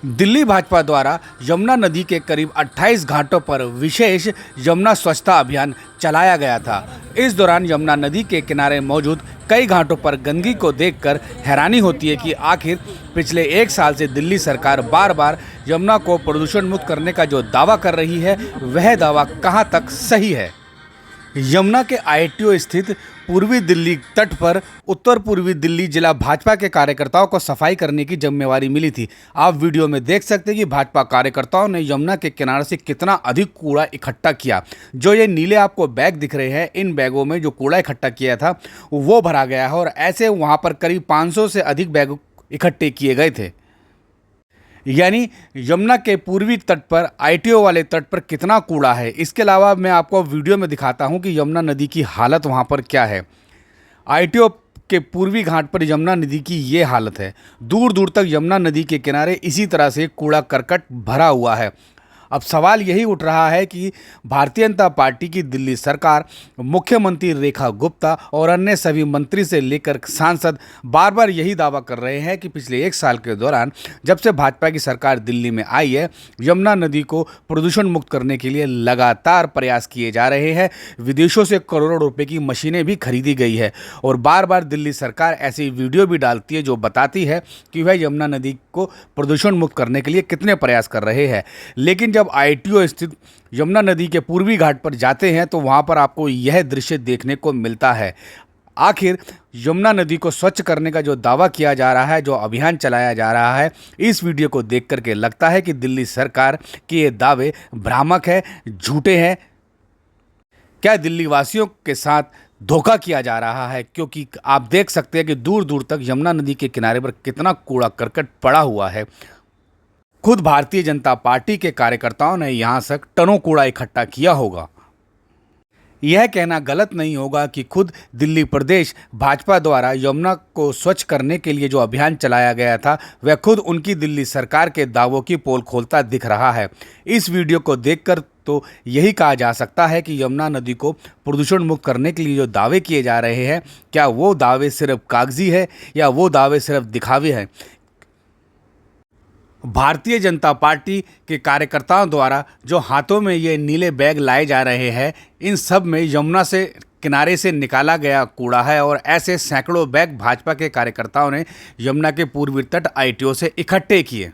दिल्ली भाजपा द्वारा यमुना नदी के करीब 28 घाटों पर विशेष यमुना स्वच्छता अभियान चलाया गया था। इस दौरान यमुना नदी के किनारे मौजूद कई घाटों पर गंदगी को देखकर हैरानी होती है कि आखिर पिछले एक साल से दिल्ली सरकार बार बार यमुना को प्रदूषण मुक्त करने का जो दावा कर रही है, वह दावा कहां तक सही है। यमुना के आईटीओ स्थित पूर्वी दिल्ली तट पर उत्तर पूर्वी दिल्ली जिला भाजपा के कार्यकर्ताओं को सफाई करने की जिम्मेवारी मिली थी। आप वीडियो में देख सकते हैं कि भाजपा कार्यकर्ताओं ने यमुना के किनारे से कितना अधिक कूड़ा इकट्ठा किया। जो ये नीले आपको बैग दिख रहे हैं, इन बैगों में जो कूड़ा इकट्ठा किया था वो भरा गया है और ऐसे वहाँ पर करीब 500 से अधिक बैग इकट्ठे किए गए थे। यानी यमुना के पूर्वी तट पर आईटीओ वाले तट पर कितना कूड़ा है। इसके अलावा मैं आपको वीडियो में दिखाता हूं कि यमुना नदी की हालत वहां पर क्या है। आईटीओ के पूर्वी घाट पर यमुना नदी की ये हालत है। दूर दूर तक यमुना नदी के किनारे इसी तरह से कूड़ा करकट भरा हुआ है। अब सवाल यही उठ रहा है कि भारतीय जनता पार्टी की दिल्ली सरकार, मुख्यमंत्री रेखा गुप्ता और अन्य सभी मंत्री से लेकर सांसद बार बार यही दावा कर रहे हैं कि पिछले एक साल के दौरान जब से भाजपा की सरकार दिल्ली में आई है, यमुना नदी को प्रदूषण मुक्त करने के लिए लगातार प्रयास किए जा रहे हैं। विदेशों से करोड़ों रुपए की मशीनें भी खरीदी गई है और बार बार दिल्ली सरकार ऐसी वीडियो भी डालती है जो बताती है कि वह यमुना नदी को प्रदूषण मुक्त करने के लिए कितने प्रयास कर रहे हैं। लेकिन जब आईटीओ स्थित यमुना नदी के पूर्वी घाट पर जाते हैं तो वहां पर आपको यह दृश्य देखने को मिलता है। आखिर यमुना नदी को स्वच्छ करने का जो दावा किया जा रहा है, जो अभियान चलाया जा रहा है, इस वीडियो को देख करके लगता है कि दिल्ली सरकार के ये दावे भ्रामक है, झूठे हैं। क्या दिल्ली वासियों के साथ धोखा किया जा रहा है? क्योंकि आप देख सकते हैं कि दूर दूर तक यमुना नदी के किनारे पर कितना कूड़ा करकट पड़ा हुआ है। खुद भारतीय जनता पार्टी के कार्यकर्ताओं ने यहां से टनों कूड़ा इकट्ठा किया होगा। यह कहना गलत नहीं होगा कि खुद दिल्ली प्रदेश भाजपा द्वारा यमुना को स्वच्छ करने के लिए जो अभियान चलाया गया था, वह खुद उनकी दिल्ली सरकार के दावों की पोल खोलता दिख रहा है। इस वीडियो को देखकर तो यही कहा जा सकता है कि यमुना नदी को प्रदूषण मुक्त करने के लिए जो दावे किए जा रहे हैं, क्या वो दावे सिर्फ कागजी है या वो दावे सिर्फ दिखावे हैं। भारतीय जनता पार्टी के कार्यकर्ताओं द्वारा जो हाथों में ये नीले बैग लाए जा रहे हैं, इन सब में यमुना से किनारे से निकाला गया कूड़ा है और ऐसे सैकड़ों बैग भाजपा के कार्यकर्ताओं ने यमुना के पूर्वी तट आईटीओ से इकट्ठे किए।